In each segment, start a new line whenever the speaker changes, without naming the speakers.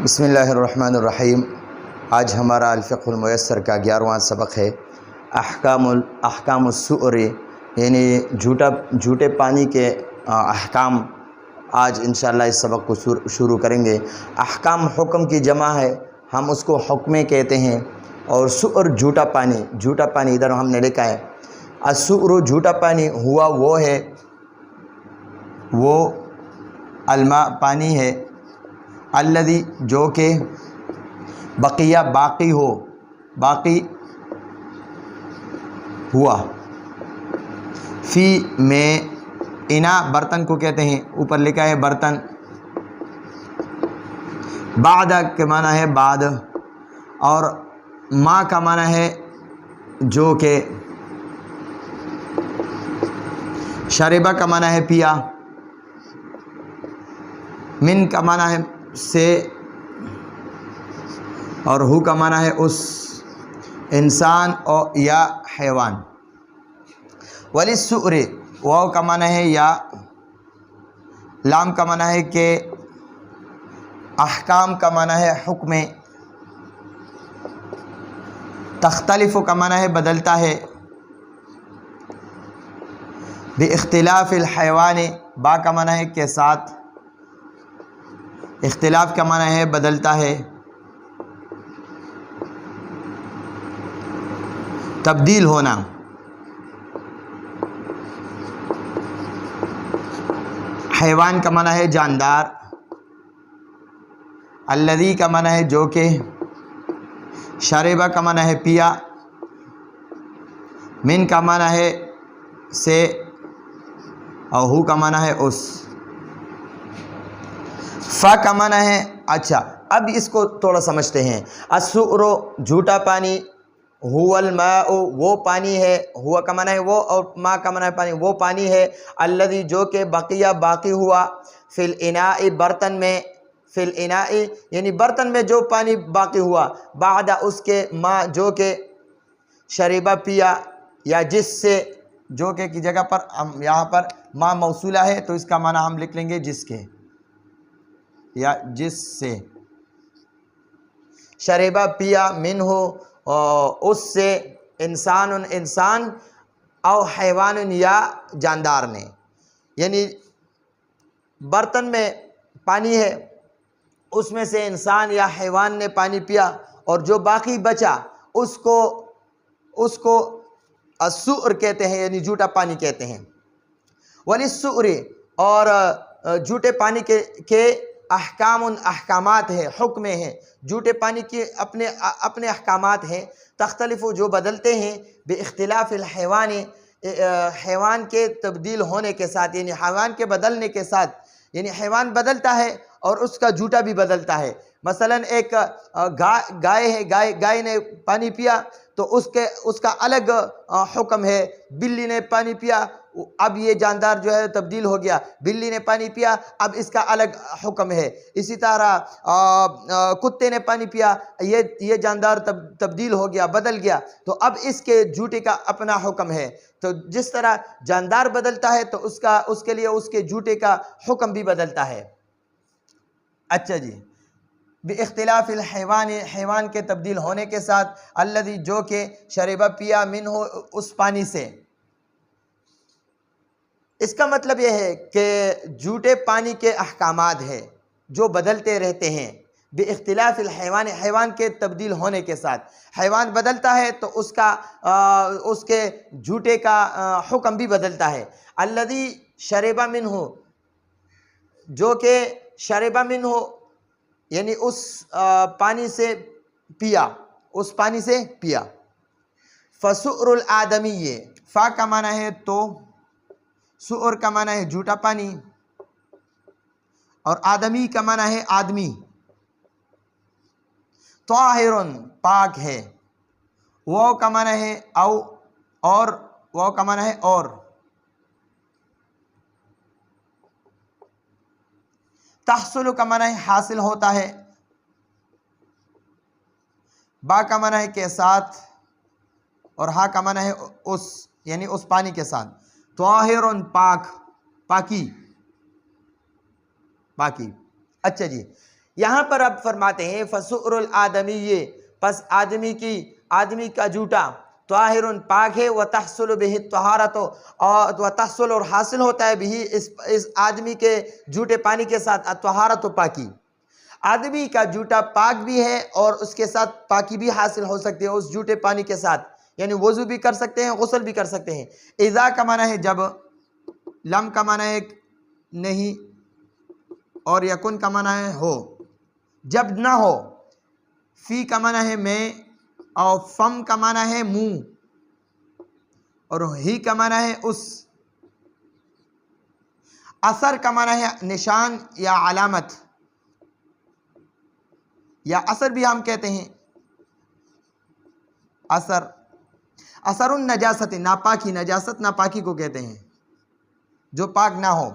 बिस्मिल्लाहिर्रहमानिर्रहीम। आज हमारा अल-फ़िक़्हुल मुयस्सर का 11वां सबक है। अहकामुस्सूअर यानी झूठे पानी के अहकाम। आज इंशाअल्लाह इस सबक को शुरू करेंगे। अहकाम हुक्म की जमा है, हम उसको हुक्में कहते हैं। और सुअर झूठा पानी इधर हमने लिखा है। अस्सूअर झूठा पानी हुआ वो अलमा पानी है, अल्लज़ी जो के बकिया बाकी हुआ, फ़ी में इना बर्तन को कहते हैं, ऊपर लिखा है बर्तन। बाद के माना है बाद, और माँ का माना है जो के, शरीबा का माना है पिया, मिन का माना है से, और हु का माना है उस इंसान और या हैवान। वलिस्सूअर वाव का माना है या, लाम का माना है कि, अहकाम का माना है हुक्में, तख्तलिफ़ु का माना है बदलता है, बिइख्तिलाफ़िल हैवान बा का माना है के साथ, इख्तिलाफ़ का माना है बदलता है, तब्दील होना। हैवान का माना है जानदार, अल्लज़ी का माना है जो के, शरीबा का माना है पिया, मिन का माना है से, और हु का माना है उस। फ़ा का माना है अच्छा। अब इसको थोड़ा समझते हैं। अस्सूअर झूठा पानी, हुवल माउ वो पानी है, हुआ का माना है वो, और मा का माना है पानी, वो पानी है, अल्लज़ी जो के बकिया बाकी हुआ, फ़िल इनाई बर्तन में, फ़िल इनाई यानी बर्तन में जो पानी बाकी हुआ, बादा उसके, मा जो के, शरीबा पिया, या जिससे, जो के की जगह पर हम यहाँ पर मा मौसूला है तो इसका माना हम लिख लेंगे जिसके या जिससे। शरीबा पिया, मिन हो उससे, इंसान और हैवान या जानदार ने। यानी बर्तन में पानी है, उसमें से इंसान या हैवान ने पानी पिया, और जो बाकी बचा उसको अस्सूअर कहते हैं, यानी झूठा पानी कहते हैं। वलिस्सूअर और झूठे पानी के अहकामात है, हुक्म है। झूठे पानी के अपने अहकामात हैं, तख्तलिफ़ु जो बदलते हैं, बिइख्तिलाफ़िल हैवान हैवान के तब्दील होने के साथ, यानी हैवान के बदलने के साथ, यानी हैवान बदलता है और उसका झूठा भी बदलता है। मसलन एक गाय है, गाय ने पानी पिया तो उसका अलग हुक्म है। बिल्ली ने पानी पिया, अब ये जानदार जो है तब्दील हो गया। बिल्ली ने पानी पिया, अब इसका अलग हुक्म है। इसी तरह कुत्ते ने पानी पिया, ये जानदार तब्दील हो गया, बदल गया, तो अब इसके झूठे का अपना हुक्म है। तो जिस तरह जानदार बदलता है तो उसके लिए उसके झूठे का हुक्म भी बदलता है। अच्छा जी। बिइख्तिलाफ़िल हैवान हैवान के तब्दील होने के साथ, अल्लज़ी जो के, शरीबा पिया, मिन हो उस पानी से। इसका मतलब यह है कि झूठे पानी के अहकामात है जो बदलते रहते हैं। बिइख्तिलाफ़िल हैवान हैवान के तब्दील होने के साथ, हैवान बदलता है तो उसके झूठे का हुक्म भी बदलता है। अल्लज़ी शरीबा मिन हो जो के, शरीबा मिन हो यानी उस पानी से पिया, उस पानी से पिया। फ़सूअरुल आदमी, ये फ़ा का माना है तो, सुअर का माना है झूठा पानी, और आदमी का माना है आदमी। ताहिरुन पाक है, वो का माना है और वो का माना है और। तहसुल का माना है हासिल होता है, बा का माना है के साथ, और हा का माना है उस, यानी उस पानी के साथ। ताहिरुन पाक, पाकी। बाकी अच्छा जी, यहाँ पर अब फरमाते हैं फसुरुल आदमी, ये पस आदमी का जूटा ताहिरुन पाक है, व तहसुल बिही तहारत, और व तहसुल और हासिल होता है बिही इस आदमी के जूटे पानी के साथ तहारत पाकी। आदमी का जूटा पाक भी है और उसके साथ पाकी भी हासिल हो सकती है उस जूटे पानी के साथ, यानी वज़ू भी कर सकते हैं, गुस्ल भी कर सकते हैं। इज़ा का माना है जब, लम का माना है नहीं, और यकुन का माना है हो, जब ना हो। फ़ी का माना है मैं, और फम का माना है मुंह, और ही का माना है उस। असर का माना है निशान या अलामत, या असर भी हम कहते हैं। असरुन नजासत, नापाकी, नजासत नापाकी को कहते हैं जो पाक ना हो।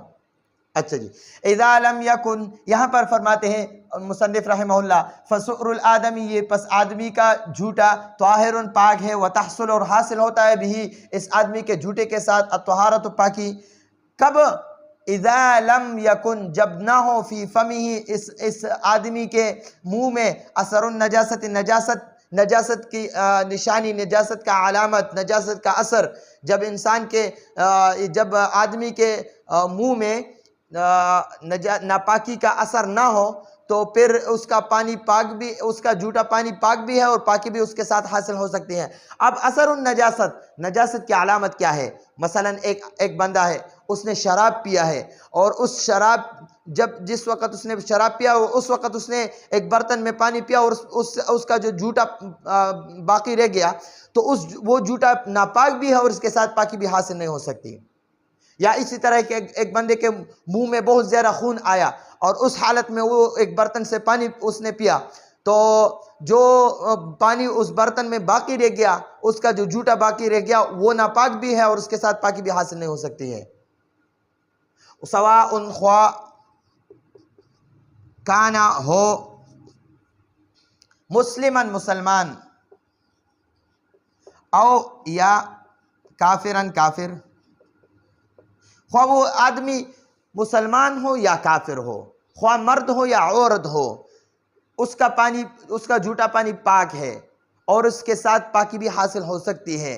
अच्छा जी, इज़ा लम यकुन, यहाँ पर फरमाते हैं मुसन्निफ़ रहमहुल्लाह, फसुरुल आदमी, ये पस आदमी का झूठा ताहिरुन पाक है, व तहसुल और हासिल होता है बिही इस आदमी के झूठे के साथ अत्तहारत पाकी। कब? इज़ा लम यकुन, जब ना हो, फ़ी फ़मिही, इस आदमी के मुँह में असरुन नजासत, नजासत की निशानी, नजासत का अलामत, नजासत का असर, जब इंसान के जब आदमी के मुँह में नापाकी का असर ना हो, तो फिर उसका पानी पाक भी, उसका जूठा पानी पाक भी है और पाकी भी उसके साथ हासिल हो सकती है। अब असरुन नजासत, नजासत की अलामत क्या है? मसलन एक बंदा है, उसने शराब पिया है, और उस शराब, जिस वक़्त उसने शराब पिया उस वक़्त उसने एक बर्तन में पानी पिया और उसका जो जूठा बाकी रह गया, तो वो जूठा नापाक भी है और इसके साथ पाकी भी हासिल नहीं हो सकती। या इसी तरह के एक बंदे के मुंह में बहुत ज़्यादा खून आया और उस हालत में वो एक बर्तन से पानी उसने पिया, तो जो पानी उस बर्तन में बाकी रह गया, उसका जो जूठा बाकी रह गया, वो नापाक भी है और उसके साथ पाकी भी हासिल नहीं हो सकती है। सवा उन ख्वा काना हो मुस्लिमन, मुसलमान, औ या काफिरन, काफिर, ख्वा वो आदमी मुसलमान हो या काफिर हो, ख्वा मर्द हो या औरत हो, उसका पानी, उसका जूठा पानी पाक है और उसके साथ पाकी भी हासिल हो सकती है,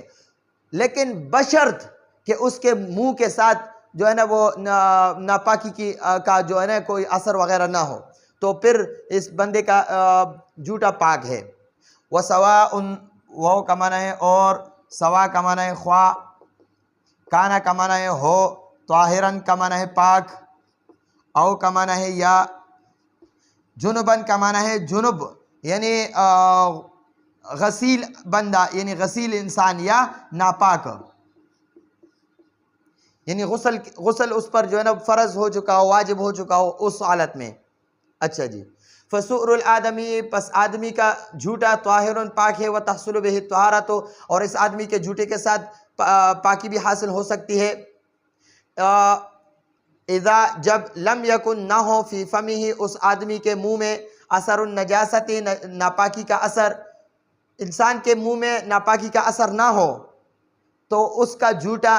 लेकिन बशर्त कि उसके मुंह के साथ जो है ना वो नापाकी का जो है ना कोई असर वगैरह ना हो, तो फिर इस बंदे का जूठा पाक है। वह सवा उन, वो का माना है और, सवा का माना है ख्वा, काना का माना है हो, ताहिरन का माना है पाक, औ का माना है या, जुनुबन का माना है जुनुब, यानी गसील बंदा, यानी गसील इंसान या नापाक, यानी गुस्ल उस पर जो है ना फ़र्ज हो चुका हो, वाजिब हो चुका हो उस हालत में। अच्छा जी, फसुरुल आदमी, पस आदमी का झूठा ताहिरुन पाक है, व तहसुल बिही तहारत, और इस आदमी के झूठे के साथ पाकी भी हासिल हो सकती है। इज़ा, जब, लम यकुन, ना हो, फ़ी फ़मिही, उस आदमी के मुँह में असरुन नजासती, नापाकी का असर, इंसान के मुँह में नापाकी का असर ना हो, तो उसका जूठा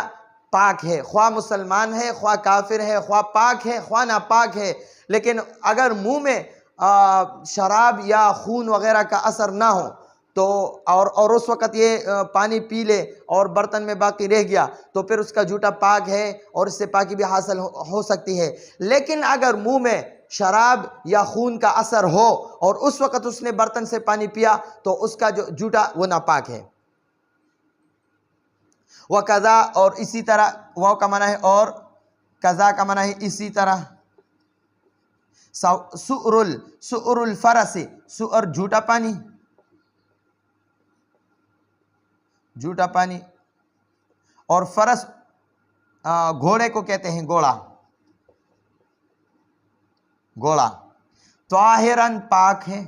पाक है, ख्वा मुसलमान है, ख्वा काफिर है, ख्वा पाक है, ख्वा नापाक है। लेकिन अगर मुंह में शराब या खून वगैरह का असर ना हो, तो और उस वक़्त ये पानी पी ले और बर्तन में बाकी रह गया, तो फिर उसका जूठा पाक है और इससे पाकी भी हासिल हो सकती है। लेकिन अगर मुंह में शराब या खून का असर हो और उस वक़्त उसने बर्तन से पानी पिया, तो उसका जो जूठा वो नापाक है। वह कज़ा, और इसी तरह, वह का माना है और, कज़ा का माना है इसी तरह। सुरुल फरसी, सुअर झूठा पानी, झूठा पानी, और फरस घोड़े को कहते हैं घोड़ा, घोड़ा। ताहिरन पाक है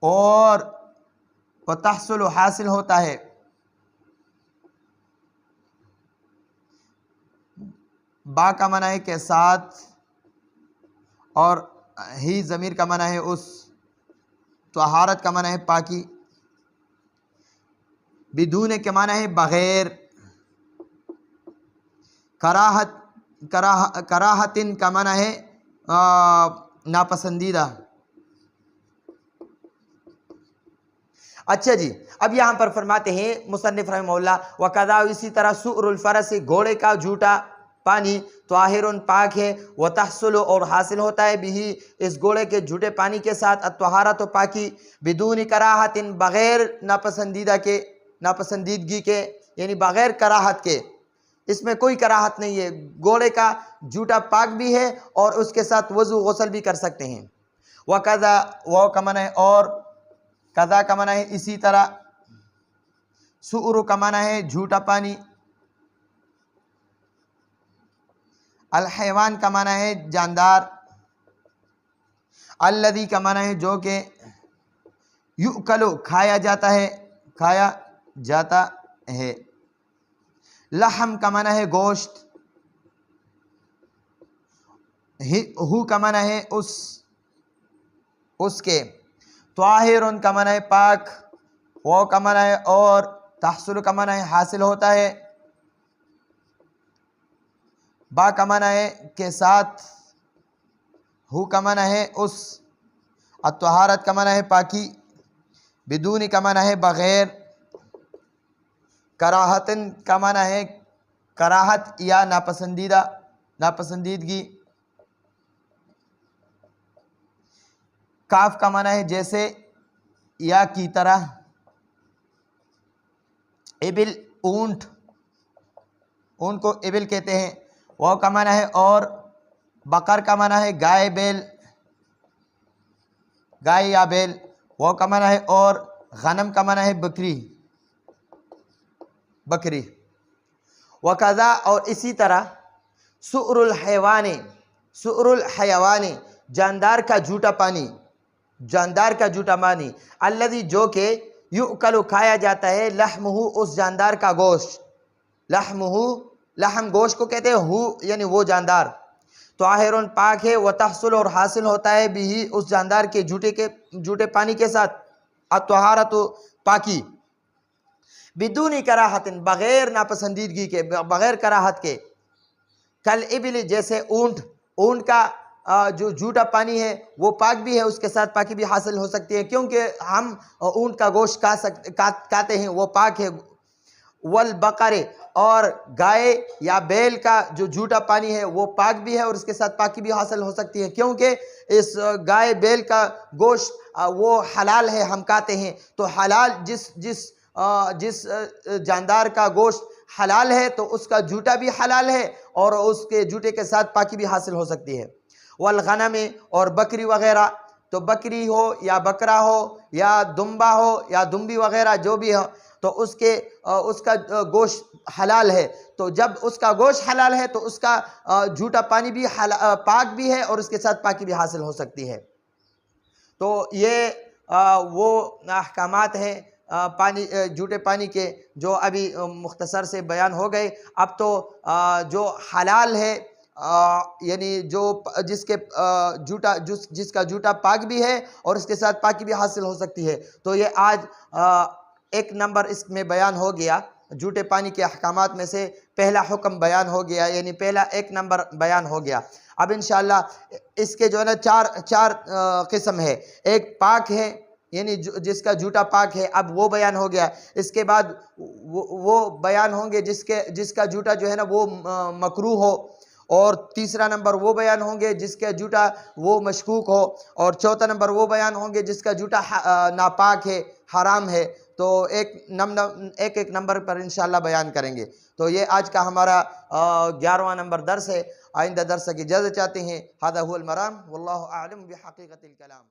और तहसुल हासिल होता है, बा का माना है के साथ, और ही ज़मीर का माना है उस, तहारत का माना है पाकी, बिदून के माना है बगैर, कराहतिन का माना है नापसंदीदा। अच्छा जी, अब यहाँ पर फरमाते हैं मुसन्निफ रहमहुल्लाह, वकदा इसी तरह सुअरुल फरस, घोड़े का झूठा पानी, त्वाहिरुन पाक है, व तहसुलु और हासिल होता है, बिही इस घोड़े के झूठे पानी के साथ, अत्तहारत पाकी, बिदून कराहतिन बग़ैर नापसंदीदा के, नापसंदीदगी के, यानी बग़ैर कराहत के, इसमें कोई कराहत नहीं है। घोड़े का झूठा पाक भी है और उसके साथ वज़ू गुस्ल भी कर सकते हैं। वकदा वो का माना है और कदा का माना है इसी तरह, सुअरु का माना है झूठा पानी, अल हैवान का माना है जानदार, अल्लदी का माना है जो कि युकलो खाया जाता है, खाया जाता है, लहम का माना है गोश्त, हु का माना है उसके, त्वाहिरुन का माना है पाक, वो का माना है और, तहसुल का माना है हासिल होता है, बा का माना है के साथ, हु का माना है उस, अत्तहारत का माना है पाकी, बिदूनी का माना है बग़ैर, कराहतन का माना है कराहत या नापसंदीदा, नापसंदीदगी, काफ का माना है जैसे या की तरह, इबिल ऊंट, ऊंट को इबिल कहते हैं, वो का माना है और, बकर का माना है गाय बैल, गाय या बैल, वो का माना है और, गनम का माना है बकरी, बकरी। वकज़ा और इसी तरह, सुअरुल हैवाने, सुअरुल हैवाने जानदार का झूठा पानी, जानदार का झूठा पानी, अल्लज़ी जो के युकलु खाया जाता है, लहमुहु उस जानदार का गोश्त, लहमुहु लहम गोश्त को कहते हैं, हु यानी वो जानदार, त्वाहिरुन पाक है, व तहसुल और हासिल होता है, बिही उस जानदार के झूठे पानी के साथ, अत्तहारत पाकी, बिदूनी कराहतिन बग़ैर नापसंदीदगी के, बग़ैर कराहत के, कल इबिल जैसे ऊंट, ऊंट का जो झूठा पानी है वो पाक भी है, उसके साथ पाकी भी हासिल हो सकती है, क्योंकि हम ऊंट का गोश्त खाते हैं, वो पाक है। वल बकरे और गाय या बैल का जो झूठा पानी है वो पाक भी है और उसके साथ पाकी भी हासिल हो सकती है, क्योंकि इस गाय बैल का गोश्त वो हलाल है, हम खाते हैं। तो हलाल जिस जानदार का गोश्त हलाल है तो उसका झूठा भी हलाल है और उसके झूठे के साथ पाकी भी हासिल हो सकती है। वल गनम और बकरी वगैरह, तो बकरी हो या बकरा हो या दुम्बा हो या दुम्बी वगैरह जो भी हो, तो उसका गोश्त हलाल है। तो जब उसका गोश्त हलाल है तो उसका झूठा पानी भी पाक भी है और उसके साथ पाकी भी हासिल हो सकती है। तो ये वो अहकामात हैं पानी, झूठे पानी के, जो अभी मुख्तसर से बयान हो गए। अब तो जो हलाल है यानी जो जिसका झूठा पाक भी है और इसके साथ पाकी भी हासिल हो सकती है, तो ये आज एक नंबर इसमें बयान हो गया। झूठे पानी के अहकामात में से पहला हुक्म बयान हो गया, यानी पहला एक नंबर बयान हो गया। अब इंशाअल्लाह इसके जो है ना चार किस्म है। एक पाक है यानी जिसका झूठा पाक है, अब वो बयान हो गया। इसके बाद वो बयान होंगे जिसका झूठा जो है ना वो मकरूह हो, और तीसरा नंबर वो बयान होंगे जिसका झूठा वो मशकूक हो, और चौथा नंबर वो बयान होंगे जिसका झूठा नापाक है, हराम है। तो एक नंबर पर इंशाअल्लाह बयान करेंगे। तो ये आज का हमारा 11वां नंबर दर्स है। आइंदा दर्स की इजाज़त चाहते हैं। हादा हुवल मराम, वल्लाहु आलम बिहक़ीक़तिल कलाम।